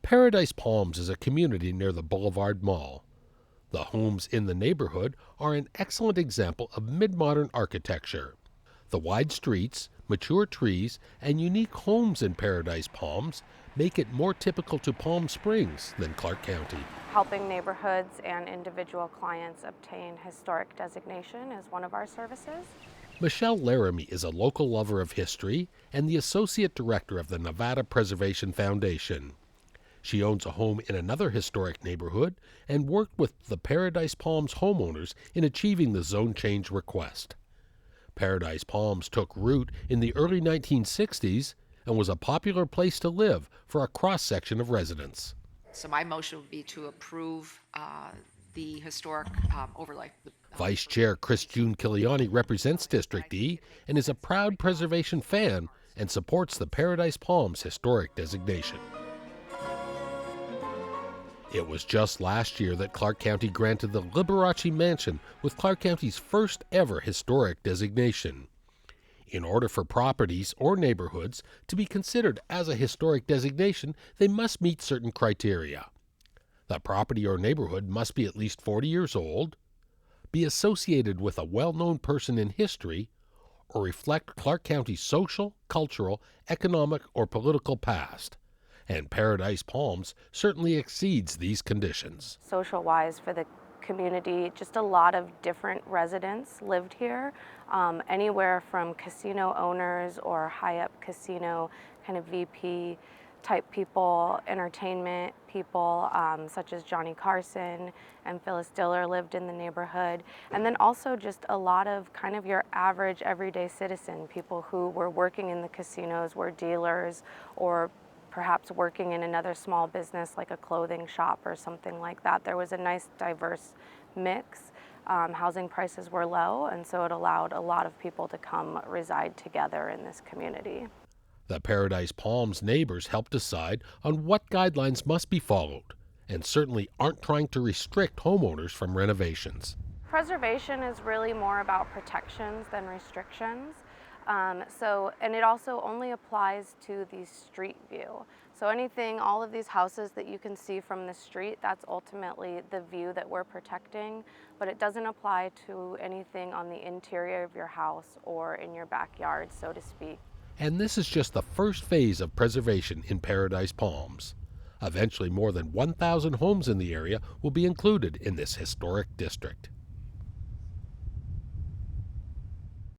Paradise Palms is a community near the Boulevard Mall. The homes in the neighborhood are an excellent example of mid-modern architecture. The wide streets, mature trees, and unique homes in Paradise Palms make it more typical to Palm Springs than Clark County. Helping neighborhoods and individual clients obtain historic designation is one of our services. Michelle Laramie is a local lover of history and the Associate Director of the Nevada Preservation Foundation. She owns a home in another historic neighborhood and worked with the Paradise Palms homeowners in achieving the zone change request. Paradise Palms took root in the early 1960s and was a popular place to live for a cross-section of residents. So my motion would be to approve the historic overlay. Vice Chair Chris June Kiliani represents District E and is a proud preservation fan and supports the Paradise Palms historic designation. It was just last year that Clark County granted the Liberace Mansion with Clark County's first ever historic designation. In order for properties or neighborhoods to be considered as a historic designation, they must meet certain criteria. The property or neighborhood must be at least 40 years old, be associated with a well-known person in history, or reflect Clark County's social, cultural, economic, or political past. And Paradise Palms certainly exceeds these conditions. Social-wise for the community, just a lot of different residents lived here, anywhere from casino owners or high-up casino kind of VP type people, entertainment people such as Johnny Carson and Phyllis Diller lived in the neighborhood, and then also just a lot of kind of your average everyday citizen, people who were working in the casinos, were dealers, or perhaps working in another small business like a clothing shop or something like that. There was a nice diverse mix. Housing prices were low, and so it allowed a lot of people to come reside together in this community. The Paradise Palms neighbors help decide on what guidelines must be followed, and certainly aren't trying to restrict homeowners from renovations. Preservation is really more about protections than restrictions. And it also only applies to the street view. So anything, all of these houses that you can see from the street, that's ultimately the view that we're protecting, but it doesn't apply to anything on the interior of your house or in your backyard, so to speak. And this is just the first phase of preservation in Paradise Palms. Eventually, more than 1,000 homes in the area will be included in this historic district.